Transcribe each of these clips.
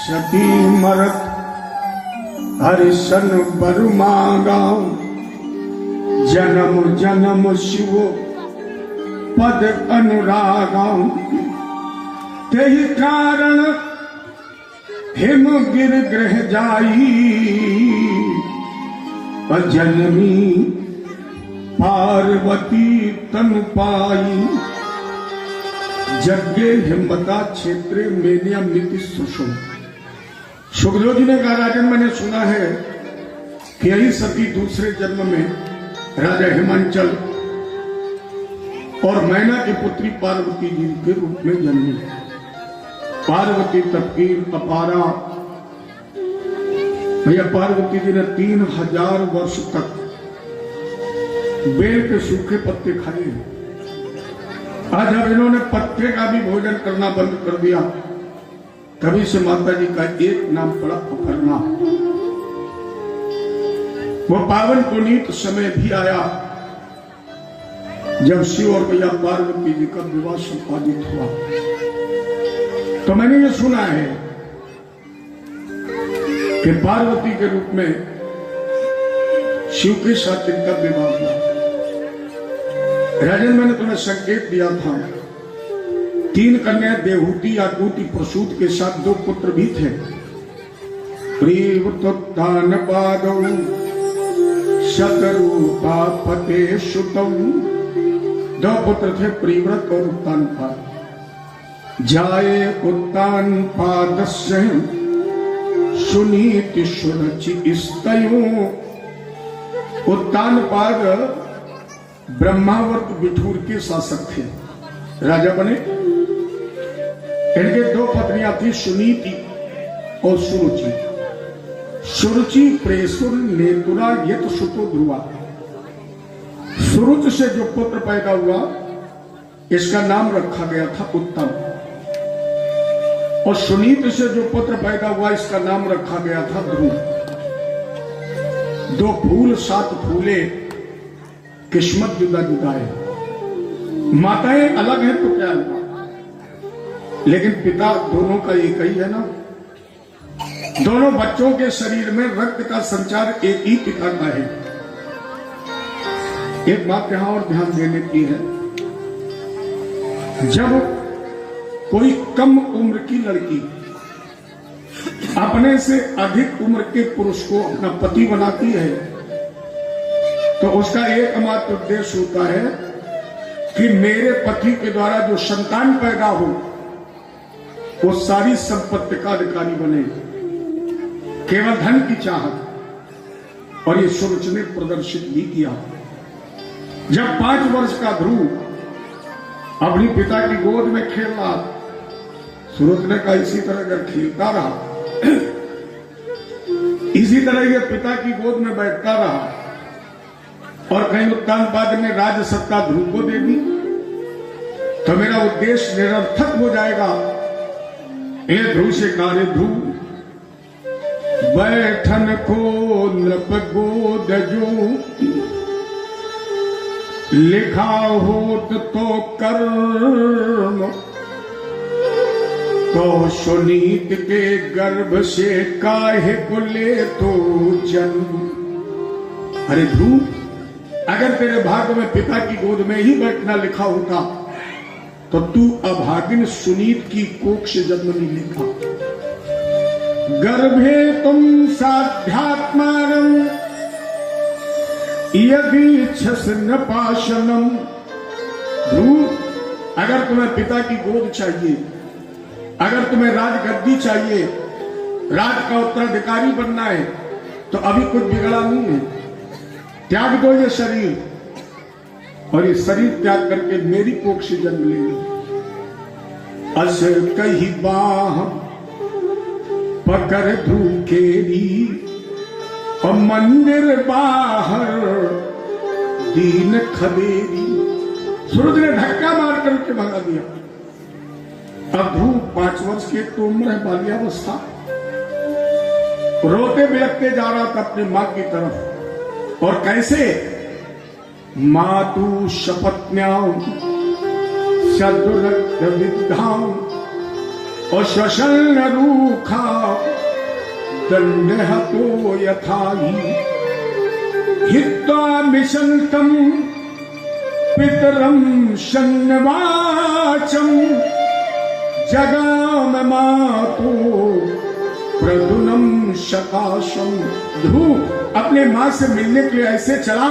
सती मरत हरिशन बर मांगा, जन्म जन्म शिव पद अनुरागा, तेहि कारण हिम गिर ग्रह जाई, अजनमी पार्वती तन पाई। जज्ञे हिम्मता क्षेत्रे मेनिया मिति सुषुम। सुखदेव जी ने कहा, राजन मैंने सुना है कि यही सती दूसरे जन्म में राजा हिमांचल और मैना की पुत्री पार्वती जी के रूप में जन्मी। पार्वती तपकीर अपारा। भैया पार्वती जी ने 3000 वर्ष तक बेल के सूखे पत्ते खाए। आज जब इन्होंने पत्ते का भी भोजन करना बंद कर दिया, तभी से माता जी का एक नाम पड़ा अपर्णा। वो पावन पुनीत समय भी आया जब शिव और भैया पार्वती जी का विवाह संपादित हुआ। तो मैंने ये सुना है कि पार्वती के रूप में शिव के साथ इनका विवाह हुआ। राजन मैंने तुम्हें संकेत दिया था, 3 कन्या देहूति आकूति प्रसूत के साथ 2 पुत्र भी थे। प्रीवतोत्थान पादौ शतरूपा पते सुतौ। 2 पुत्र थे, प्रीव्रत और उत्तान पाद। जाए उत्तान पादस्य सुनीति सुरचि स्तयो। उत्तान पाद ब्रह्मावर्त बिठूर के शासक थे, राजा बने। इनके 2 पत्नियां थी, सुनीति और सुरुचि। सुरुचि प्रेसुर नेतुरा यत सुतो ध्रुवा। सुरुच से जो पुत्र पैदा हुआ इसका नाम रखा गया था उत्तम, और सुनीत से जो पुत्र पैदा हुआ इसका नाम रखा गया था ध्रुव। 2 फूल 7 फूले, किस्मत जुदा जुदा है। माताएं अलग हैं तो क्या हुआ, लेकिन पिता दोनों का एक ही है ना। दोनों बच्चों के शरीर में रक्त का संचार एक ही पिता का है। एक बात यहां और ध्यान देने की है, जब कोई कम उम्र की लड़की अपने से अधिक उम्र के पुरुष को अपना पति बनाती है, तो उसका एकमात्र उद्देश्य होता है कि मेरे पति के द्वारा जो संतान पैदा हो वो सारी संपत्ति का अधिकारी बने। केवल धन की चाहत, और ये सुरुच ने प्रदर्शित भी किया। जब 5 वर्ष का ध्रुव अपनी पिता की गोद में खेल रहा, सुरुच ने कहा इसी तरह अगर खेलता रहा, इसी तरह ये पिता की गोद में बैठता रहा और कहीं उत्तान पाद ने राज सत्ता ध्रुव को दे दी, तो मेरा उद्देश्य निरर्थक हो जाएगा। ये ध्रुव से कार्य ध्रुव बैठन को नृप गोद जो, लिखा होत तो कर्म, तो सुनीत के गर्भ से काहे को ले तो जन्म। अरे ध्रुव, अगर तेरे भाग्य में पिता की गोद में ही बैठना लिखा होता तो तू अभागिन सुनीत की कोख से जन्म नहीं लेता। गर्भे तुम साध्यात्मारम यदि छस न पाशनम। ध्रुव, अगर तुम्हें पिता की गोद चाहिए, अगर तुम्हें राजगद्दी चाहिए, राज का उत्तराधिकारी बनना है, तो अभी कुछ बिगड़ा नहीं है। त्याग दो ये शरीर, और ये शरीर त्याग करके मेरी कोख से जन्म ले लो। अस कही बाह पकड़ ध्रुव केरी, और मंदिर बाहर दीन खदेरी। सूरज ने धक्का मार करके भगा दिया। अब ध्रुव 5 वर्ष की तो उम्र है, बाल्यावस्था। रोते बिलखते जा रहा था अपनी मां की तरफ, और कैसे? मातु शपत्न्यां सदुरक्त विद्धां, और श्वसन रूखा दंडहतो यथाहि हित्वा मिशन्तम पितरम शन्नवाचम जगाम मातो प्रदुनम शकाशम। ध्रुव अपने मां से मिलने के लिए ऐसे चला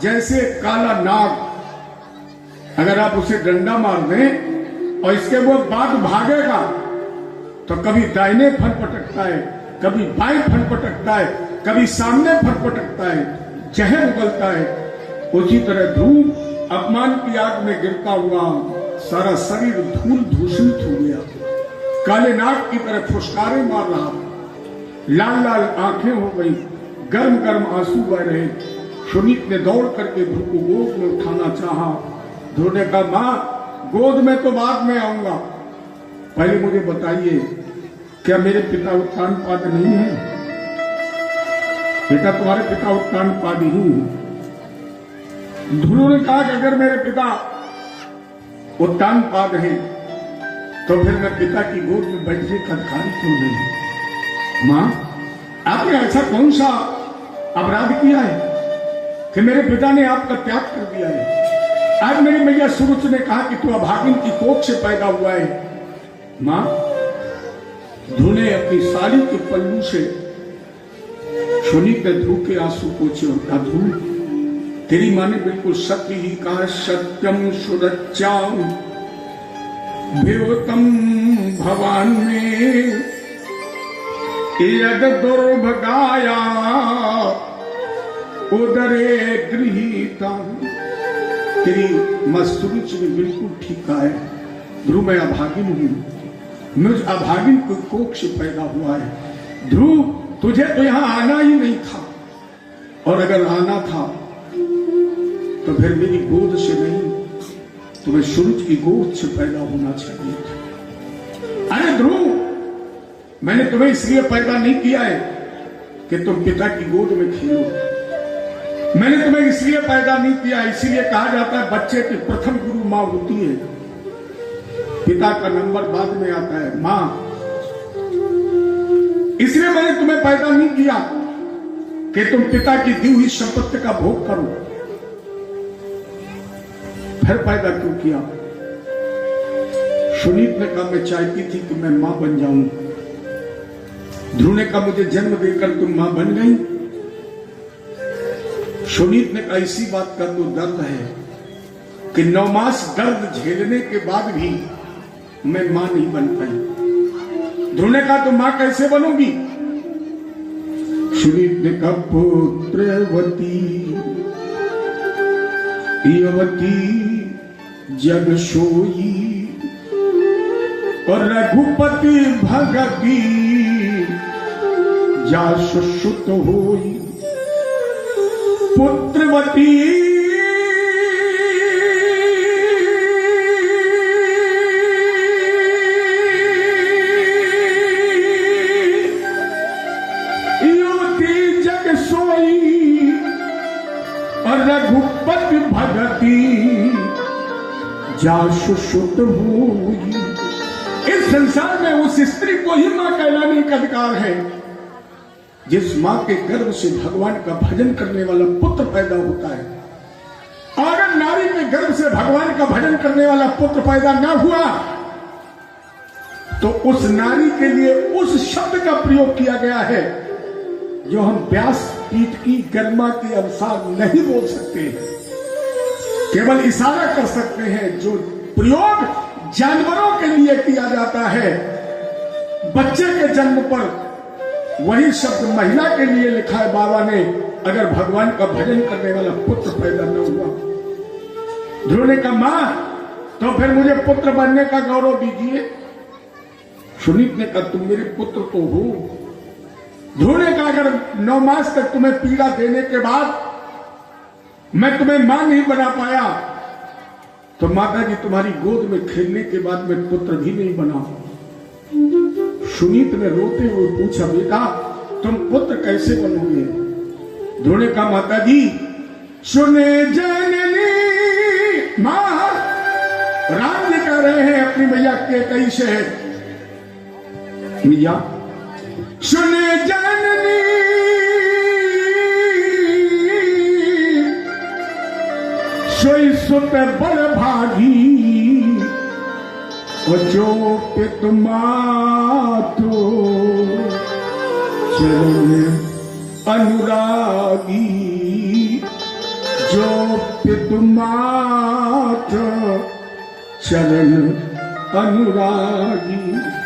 जैसे काला नाग, अगर आप उसे डंडा मार दें और इसके वो बाद भागेगा तो कभी दाहिने फन पटकता है, कभी बाएं फन पटकता है, कभी सामने फन पटकता है, जहर उगलता है। उसी तरह ध्रुव अपमान की आग में गिरता हुआ सारा शरीर धूल दूषित हो गया, काले नाग की तरह फुसकारे मार रहा, लाल लाल आंखें हो गई, गर्म गर्म आंसू बह रहे। सुनीत ने दौड़ करके ध्रुव को गोद में उठाना चाहा। ध्रुव ने कहा, मां गोद में तो बाद में आऊंगा, पहले मुझे बताइए क्या मेरे पिता उत्तानपाद नहीं है? बेटा तुम्हारे पिता उत्तानपाद ही है। ध्रुव ने कहा कि अगर मेरे पिता उत्तानपाद है तो फिर मैं पिता की गोद में बैठने का अधिकारी क्यों नहीं? मां आपने ऐसा कौन सा अपराध किया है कि मेरे पिता ने आपका त्याग कर दिया है? आज मेरी मैया सुरुच ने कहा कि तू अभागिन की कोख से पैदा हुआ है। मां ध्रुव ने अपनी साड़ी के पल्लू से सुनीत ने ध्रुव के आंसू पोछे और कहा, ध्रुव तेरी माँ ने बिल्कुल सत्य ही कहा, सत्यम सुरच्चाम भेवतम भवान में यद दुर्भगाया उदरे गृहीता। तेरी मस्तुरुच ने बिल्कुल ठीक कहा है, ध्रुव मैं अभागिन हूं, मुझ अभागिन को कोख से पैदा हुआ है। ध्रुव तुझे तो यहां आना ही नहीं था, और अगर आना था तो फिर मेरी गोद से नहीं, तुम्हें सूरज की गोद से पैदा होना चाहिए था। अरे ध्रुव मैंने तुम्हें इसलिए पैदा नहीं किया है कि तुम पिता की गोद में खेलो, मैंने तुम्हें इसलिए पैदा नहीं किया। इसीलिए कहा जाता है बच्चे की प्रथम गुरु मां होती है, पिता का नंबर बाद में आता है मां। इसलिए मैंने तुम्हें पैदा नहीं किया कि तुम पिता की दी हुई संपत्ति का भोग करो। फिर पैदा क्यों किया? सुनीत ने कहा मैं चाहती थी कि मैं मां बन जाऊं। ध्रुव ने कहा मुझे जन्म देकर तुम मां बन गई। सुनीत ने कहा इसी बात का तो दर्द है कि 9 मास दर्द झेलने के बाद भी मैं मां नहीं बन पाई। ध्रुव ने कहा तुम मां कैसे बनोगी? सुनीत ने कहा पुत्रवती यवती जग सोई और रघुपति भगती जा सुश्रुत होई। पुत्रवती युवती जग सोई और रघुपति भगती जा सुश्रुत होई। इस संसार में उस स्त्री को ही मां कहलाने का अधिकार है जिस मां के गर्भ से भगवान का भजन करने वाला पुत्र पैदा होता है। अगर नारी के गर्भ से भगवान का भजन करने वाला पुत्र पैदा ना हुआ तो उस नारी के लिए उस शब्द का प्रयोग किया गया है जो हम व्यास पीठ की गरिमा के अनुसार नहीं बोल सकते, केवल इशारा कर सकते हैं। जो प्रयोग जानवरों के लिए किया जाता है बच्चे के जन्म पर, वही शब्द महिला के लिए लिखा है बाबा ने, अगर भगवान का भजन करने वाला पुत्र पैदा न हुआ। ध्रुव ने कहा मां तो फिर मुझे पुत्र बनने का गौरव दीजिए। सुनीत ने कहा तुम मेरे पुत्र तो हो। ध्रुव ने कहा अगर 9 मास तक तुम्हें पीड़ा देने के बाद मैं तुम्हें मां नहीं बना पाया तो माता जी तुम्हारी गोद में खेलने के बाद मैं पुत्र भी नहीं बना। सुनीत ने रोते हुए पूछा बेटा तुम पुत्र कैसे बनोगे? ध्रुव ने कहा माता जी सुने जननी। मां राम जी कह रहे हैं अपनी मैया के कई से, मैया सुने जननी सोई सुत बड़ भागी जो पित मातो चरण अनुरागी जो पित मात चरण अनुरागी।